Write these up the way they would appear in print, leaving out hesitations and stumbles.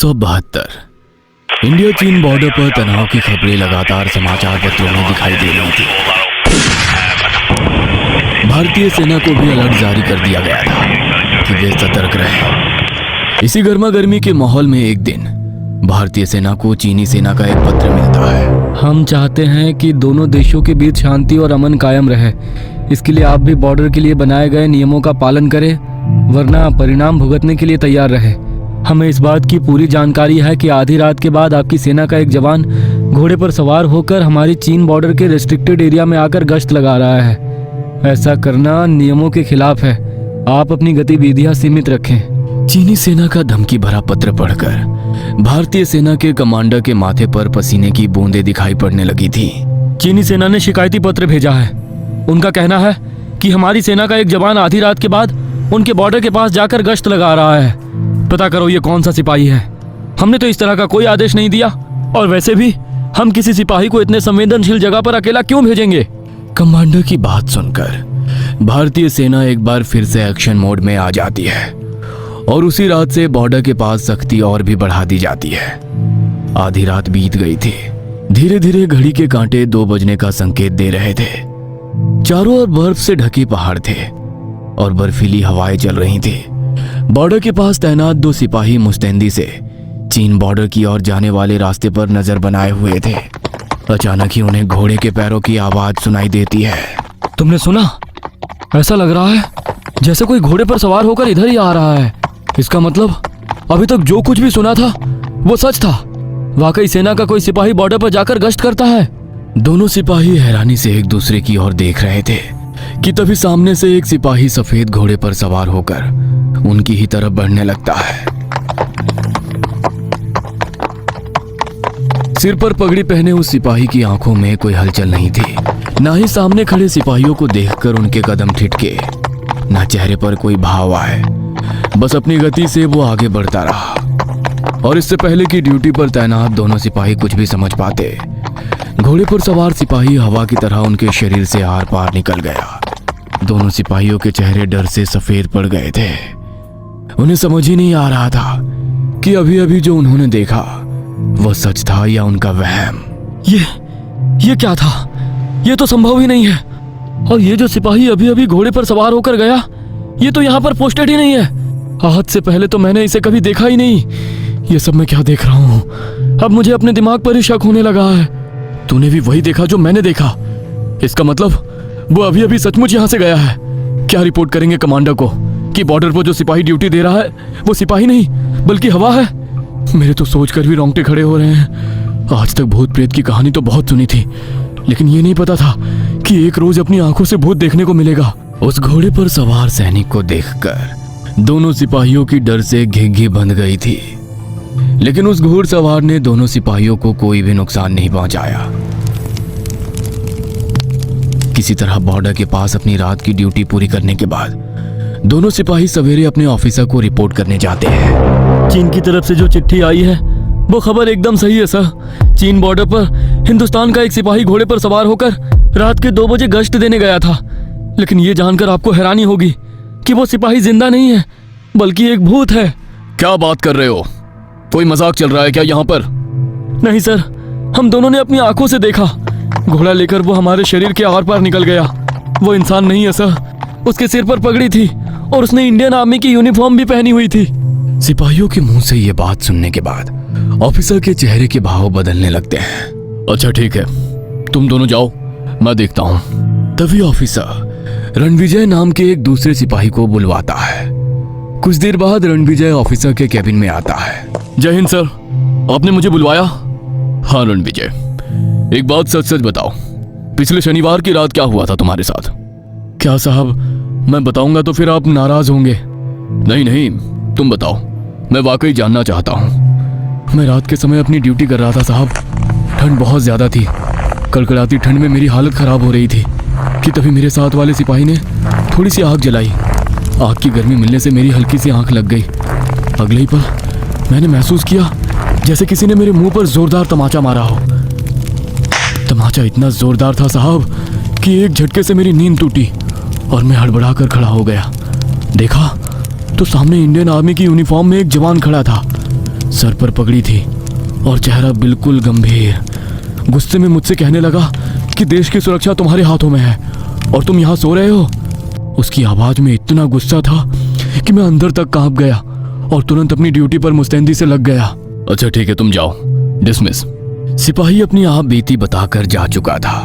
1972 India चीन border पर तनाव की खबरें लगातार समाचार पत्रों में दिखाई दे रही थी। भारतीय सेना को भी अलर्ट जारी कर दिया गया था कि वे सतर्क रहें। इसी गर्मा गर्मी के माहौल में एक दिन भारतीय सेना को चीनी सेना का एक पत्र मिलता है। हम चाहते हैं कि दोनों देशों के बीच शांति और अमन कायम रहे। इसके लिए आप भी बॉर्डर के लिए बनाए गए नियमों का पालन करें, वरना परिणाम भुगतने के लिए तैयार रहे। हमें इस बात की पूरी जानकारी है कि आधी रात के बाद आपकी सेना का एक जवान घोड़े पर सवार होकर हमारी चीन बॉर्डर के रेस्ट्रिक्टेड एरिया में आकर गश्त लगा रहा है। ऐसा करना नियमों के खिलाफ है। आप अपनी गतिविधियां सीमित रखें। चीनी सेना का धमकी भरा पत्र पढ़कर भारतीय सेना के कमांडर के माथे पर पसीने की बूंदें दिखाई पड़ने लगी थी। चीनी सेना ने शिकायती पत्र भेजा है। उनका कहना है कि हमारी सेना का एक जवान आधी रात के बाद उनके बॉर्डर के पास जाकर गश्त लगा रहा है। पता करो ये कौन सा सिपाही है। हमने तो इस तरह का कोई आदेश नहीं दिया, और वैसे भी हम किसी सिपाही को इतने संवेदनशील जगह पर अकेला क्यों भेजेंगे। कमांडर की बात सुनकर भारतीय सेना एक बार फिर से एक्शन मोड में आ जाती है और उसी रात से बॉर्डर के पास सख्ती और भी बढ़ा दी जाती है। आधी रात बीत गई थी। धीरे धीरे घड़ी के कांटे 2 बजने का संकेत दे रहे थे। चारों ओर बर्फ से ढके पहाड़ थे और बर्फीली हवाएं चल रही थी। बॉर्डर के पास तैनात 2 सिपाही मुस्तैदी से चीन बॉर्डर की ओर जाने वाले रास्ते पर नजर बनाए हुए थे। अचानक ही उन्हें घोड़े के पैरों की आवाज सुनाई देती है। तुमने सुना? ऐसा लग रहा है जैसे कोई घोड़े पर सवार होकर इधर ही आ रहा है। इसका मतलब अभी तक जो कुछ भी सुना था वो सच था। वाकई सेना का कोई सिपाही बॉर्डर पर जाकर गश्त करता है। दोनों सिपाही हैरानी से एक दूसरे की ओर देख रहे थे कि तभी सामने से एक सिपाही सफेद घोड़े पर सवार होकर उनकी ही तरफ बढ़ने लगता है। सिर पर पगड़ी पहने उस सिपाही की आंखों में कोई हलचल नहीं थी, ना ही सामने खड़े सिपाहियों को देखकर उनके कदम ठिठके, ना चेहरे पर कोई भाव आए। बस अपनी गति से वो आगे बढ़ता रहा। और इससे पहले कि ड्यूटी पर तैनात दोनों सिपाही कुछ भी समझ पाते, घोड़े पर सवार सिपाही हवा की तरह उनके शरीर से आर पार निकल गया। दोनों सिपाहियों के चेहरे डर से सफेद पड़ गए थे। उन्हें समझ ही नहीं आ रहा था कि अभी अभी जो उन्होंने देखा वो सच था या उनका वहम। ये क्या था? ये तो संभव ही नहीं है। और ये जो सिपाही अभी अभी घोड़े पर सवार होकर गया, ये तो यहाँ पर पोस्टेड ही नहीं है। आज से पहले तो मैंने इसे कभी देखा ही नहीं। ये सब मैं क्या देख रहा हूँ? अब मुझे अपने दिमाग पर ही शक होने लगा है। तूने भी वही देखा जो मैंने देखा? इसका मतलब वो अभी अभी सचमुच यहाँ से गया है। क्या रिपोर्ट करेंगे कमांडर को कि बॉर्डर पर जो सिपाही ड्यूटी दे रहा है वो सिपाही नहीं बल्कि हवा है? मेरे तो सोचकर भी रोंगटे खड़े हो रहे हैं। आज तक भूत प्रेत की कहानी तो बहुत सुनी थी, लेकिन ये नहीं पता था कि एक रोज अपनी आंखों से भूत देखने को मिलेगा। उस घोड़े पर सवार सैनिक को देखकर दोनों सिपाहियों की डर से घिघी बंध गई थी, लेकिन उस घोड़सवार ने दोनों सिपाहियों को कोई भी नुकसान नहीं पहुंचाया। किसी तरह बॉर्डर के पास अपनी रात की ड्यूटी पूरी करने के बाद दोनों सिपाही सवेरे अपने ऑफिसर को रिपोर्ट करने जाते हैं। चीन की तरफ से जो चिट्ठी आई है वो खबर एकदम सही है सर। चीन बॉर्डर पर हिंदुस्तान का एक सिपाही घोड़े पर सवार होकर रात के 2 बजे गश्त देने गया था। लेकिन ये जानकर आपको हैरानी होगी कि वो सिपाही जिंदा नहीं है बल्कि एक भूत है। क्या बात कर रहे हो? कोई मजाक चल रहा है क्या यहाँ पर? नहीं सर, हम दोनों ने अपनी आंखों से देखा। घोड़ा लेकर वो हमारे शरीर के आर पार निकल गया। वो इंसान नहीं है सर। उसके सिर पर पगड़ी थी और उसने इंडियन आर्मी की यूनिफॉर्म भी पहनी हुई थी। सिपाहियों के मुंह से ये बात सुनने के बाद ऑफिसर के चेहरे के भाव बदलने लगते हैं। अच्छा ठीक है, तुम दोनों जाओ, मैं देखता हूँ। तभी ऑफिसर रणविजय नाम के एक दूसरे सिपाही को बुलवाता है। कुछ देर बाद रणविजय ऑफिसर के कैबिन में आता है। जय हिंद सर, आपने मुझे बुलवाया? हाँ रणविजय, एक बात सच सच बताओ, पिछले शनिवार की रात क्या हुआ था तुम्हारे साथ? क्या साहब, मैं बताऊंगा तो फिर आप नाराज होंगे। नहीं नहीं, तुम बताओ, मैं वाकई जानना चाहता हूँ। मैं रात के समय अपनी ड्यूटी कर रहा था साहब। ठंड बहुत ज्यादा थी। कड़कड़ाती ठंड में मेरी हालत खराब हो रही थी कि तभी मेरे साथ वाले सिपाही ने थोड़ी सी आग जलाई। आग की गर्मी मिलने से मेरी हल्की सी आंख लग गई। अगले ही पल मैंने महसूस किया जैसे किसी ने मेरे मुंह पर जोरदार तमाचा मारा हो। तमाचा इतना जोरदार था साहब कि एक झटके से मेरी नींद टूटी और मैं हड़बड़ाकर खड़ा हो गया। देखा तो सामने इंडियन आर्मी की यूनिफॉर्म में एक जवान खड़ा था। सर पर पगड़ी थी और चेहरा बिल्कुल गंभीर। गुस्से में मुझसे कहने लगा कि देश की सुरक्षा तुम्हारे हाथों में है और तुम यहाँ सो रहे हो। उसकी आवाज में इतना गुस्सा था कि मैं अंदर तक कांप गया और तुरंत अपनी ड्यूटी पर मुस्तैदी से लग गया। अच्छा ठीक है, तुम जाओ, डिसमिस। सिपाही अपनी आप बीती बताकर जा चुका था,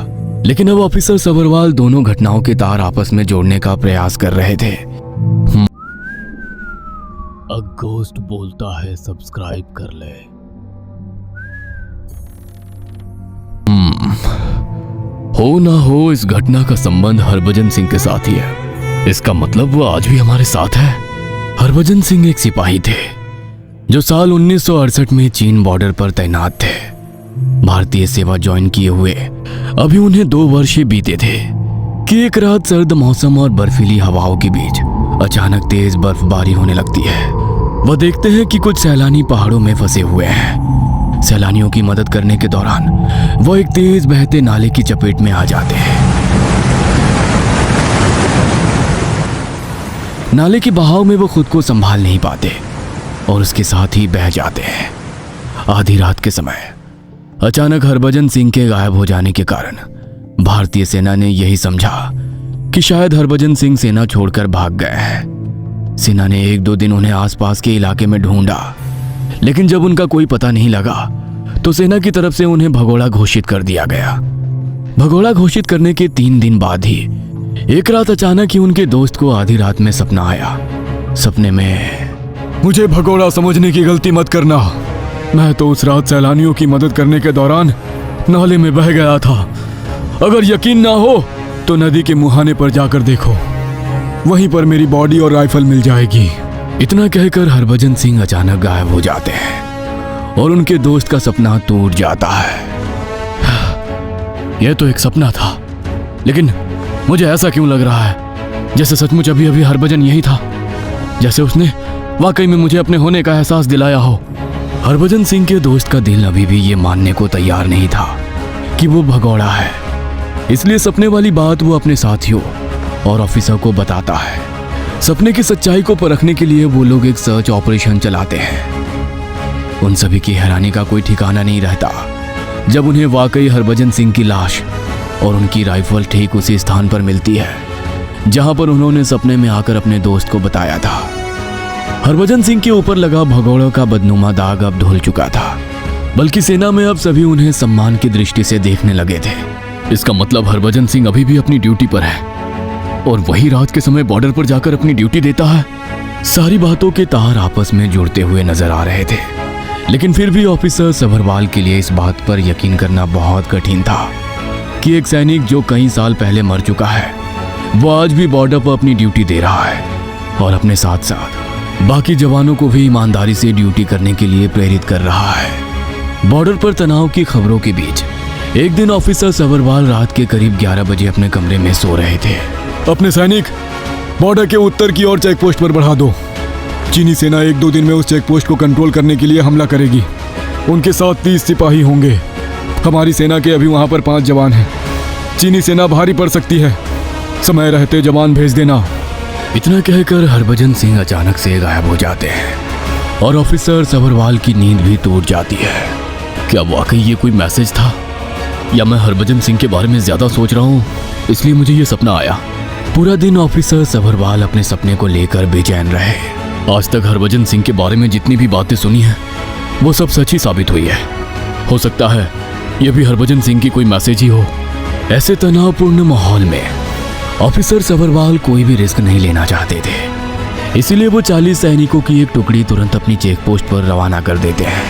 लेकिन अब ऑफिसर सबरवाल दोनों घटनाओं के तार आपस में जोड़ने का प्रयास कर रहे थे। अगोस्ट बोलता है सब्सक्राइब कर ले। हो ना हो, इस घटना का संबंध हरभजन सिंह के साथ ही है। इसका मतलब वो आज भी हमारे साथ है। हरभजन सिंह एक सिपाही थे जो साल 1968 में चीन बॉर्डर पर तैनात थे। भारतीय सेवा ज्वाइन किए हुए अभी उन्हें 2 वर्ष ही बीते थे कि एक रात सर्द मौसम और बर्फीली हवाओं के बीच अचानक तेज बर्फबारी होने लगती है। वह देखते हैं कि कुछ सैलानी पहाड़ों में फंसे हुए हैं। सैलानियों की मदद करने के दौरान वह एक तेज बहते नाले की चपेट में आ जाते हैं। नाले के बहाव में वो खुद को संभाल नहीं पाते और उसके साथ ही बह जाते हैं। आधी रात के समय अचानक हरभजन सिंह के गायब हो जाने के कारण भारतीय सेना ने यही समझा कि शायद हरभजन सिंह सेना छोड़कर भाग गए हैं। सेना ने 1-2 दिन उन्हें आसपास के इलाके में ढूंढा, लेकिन जब उनका कोई पता नहीं लगा तो सेना की तरफ से उन्हें भगोड़ा घोषित कर दिया गया। भगोड़ा घोषित करने के 3 दिन बाद ही एक रात अचानक ही उनके दोस्त को आधी रात में सपना आया। सपने में, मुझे भगोड़ा समझने की गलती मत करना, मैं तो उस रात सैलानियों की मदद करने के दौरान नाले में बह गया था। अगर यकीन ना हो तो नदी के मुहाने पर जाकर देखो, वहीं पर मेरी बॉडी और राइफल मिल जाएगी। इतना कहकर हरभजन सिंह अचानक गायब हो जाते हैं और उनके दोस्त का सपना टूट जाता है। यह तो एक सपना था, लेकिन मुझे ऐसा क्यों लग रहा है जैसे सचमुच अभी अभी हरभजन यही था, जैसे उसने वाकई में मुझे अपने होने का एहसास दिलाया हो। हरभजन सिंह के दोस्त का दिल अभी भी ये मानने को तैयार नहीं था कि वो भगोड़ा है, इसलिए सपने वाली बात वो अपने साथियों और ऑफिसर को बताता है। सपने की सच्चाई को परखने के लिए वो लोग एक सर्च ऑपरेशन चलाते हैं। उन सभी की हैरानी का कोई ठिकाना नहीं रहता जब उन्हें वाकई हरभजन सिंह की लाश और उनकी राइफल ठीक उसी स्थान पर मिलती है जहां पर उन्होंने सपने में आकर अपने दोस्त को बताया था। हरभजन सिंह के ऊपर लगा भगोड़ों का बदनुमा दाग अब धुल चुका था, बल्कि सेना में अब सभी उन्हें सम्मान की दृष्टि से देखने लगे थे। इसका मतलब हरभजन सिंह अभी भी अपनी ड्यूटी पर है और वही रात के समय बॉर्डर पर जाकर अपनी ड्यूटी देता है। सारी बातों के तार आपस में जुड़ते हुए नजर आ रहे थे, लेकिन फिर भी ऑफिसर सभरवाल के लिए इस बात पर यकीन करना बहुत कठिन था कि एक सैनिक जो कई साल पहले मर चुका है वो आज भी बॉर्डर पर अपनी ड्यूटी दे रहा है और अपने साथ साथ बाकी जवानों को भी ईमानदारी से ड्यूटी करने के लिए प्रेरित कर रहा है। बॉर्डर पर तनाव की खबरों के बीच एक दिन ऑफिसर सभरवाल रात के करीब 11 बजे अपने कमरे में सो रहे थे। अपने सैनिक बॉर्डर के उत्तर की ओर चेक पोस्ट पर बढ़ा दो। चीनी सेना 1-2 दिन में उस चेक पोस्ट को कंट्रोल करने के लिए हमला करेगी। उनके साथ 30 सिपाही होंगे। हमारी सेना के अभी वहां पर 5 जवान हैं। चीनी सेना भारी पड़ सकती है, समय रहते जवान भेज देना। इतना कहकर हरभजन सिंह अचानक से गायब हो जाते हैं और ऑफिसर सभरवाल की नींद भी टूट जाती है। क्या वाकई ये कोई मैसेज था या मैं हरभजन सिंह के बारे में ज्यादा सोच रहा हूँ इसलिए मुझे ये सपना आया। पूरा दिन ऑफिसर सभरवाल अपने सपने को लेकर बेचैन रहे। आज तक हरभजन सिंह के बारे में जितनी भी बातें सुनी हैं वो सब सच ही साबित हुई है। हो सकता है ये भी हरभजन सिंह की कोई मैसेज ही हो। ऐसे तनावपूर्ण माहौल में ऑफिसर सभरवाल कोई भी रिस्क नहीं लेना चाहते थे, इसीलिए वो 40 सैनिकों की एक टुकड़ी तुरंत अपनी चेक पोस्ट पर रवाना कर देते हैं।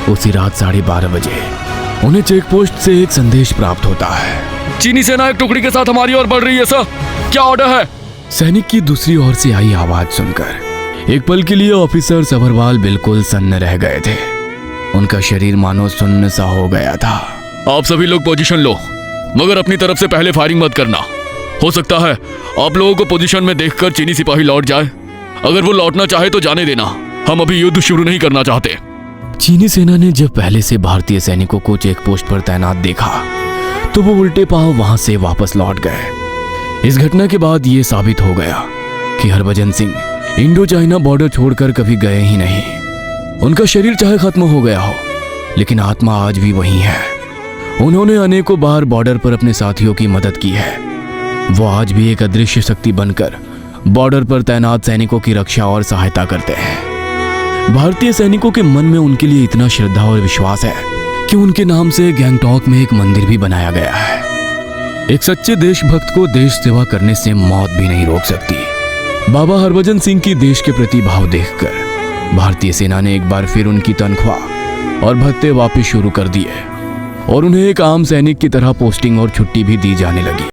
उसी रात 12:30 बजे उन्हें चेक पोस्ट से एक संदेश प्राप्त होता है। चीनी सेना एक टुकड़ी के साथ हमारी ओर बढ़ रही है सर, क्या ऑर्डर है? सैनिक की दूसरी ओर से आई आवाज सुनकर एक पल के लिए ऑफिसर सभरवाल बिल्कुल सन्न रह गए थे। उनका शरीर मानो सुन्न सा हो गया था। आप सभी लोग पोजीशन लो, मगर अपनी तरफ से पहले फायरिंग मत करना। हो सकता है आप लोगों को पोजीशन में देखकर चीनी सिपाही लौट जाए। अगर वो लौटना चाहे तो जाने देना, हम अभी युद्ध शुरू नहीं करना चाहते। चीनी सेना ने जब पहले से भारतीय सैनिकों को चेक पोस्ट पर तैनात देखा तो वो उल्टे पांव वहां से वापस लौट गए। इस घटना के बाद ये साबित हो गया कि Harbhajan Singh Indo China border छोड़कर कभी गए ही नहीं। उनका शरीर चाहे खत्म हो गया हो, लेकिन आत्मा आज भी वही है। उन्होंने अनेकों बार बॉर्डर पर अपने साथियों की मदद की है। वो आज भी एक अदृश्य शक्ति बनकर बॉर्डर पर तैनात सैनिकों की रक्षा और सहायता करते हैं। भारतीय सैनिकों के मन में उनके लिए इतना श्रद्धा और विश्वास है कि उनके नाम से गैंगटॉक में एक मंदिर भी बनाया गया है। एक सच्चे देशभक्त को देश सेवा करने से मौत भी नहीं रोक सकती। बाबा हरभजन सिंह की देश के प्रति भाव देखकर भारतीय सेना ने एक बार फिर उनकी तनख्वाह और भत्ते वापस शुरू कर दिए और उन्हें एक आम सैनिक की तरह पोस्टिंग और छुट्टी भी दी जाने लगी।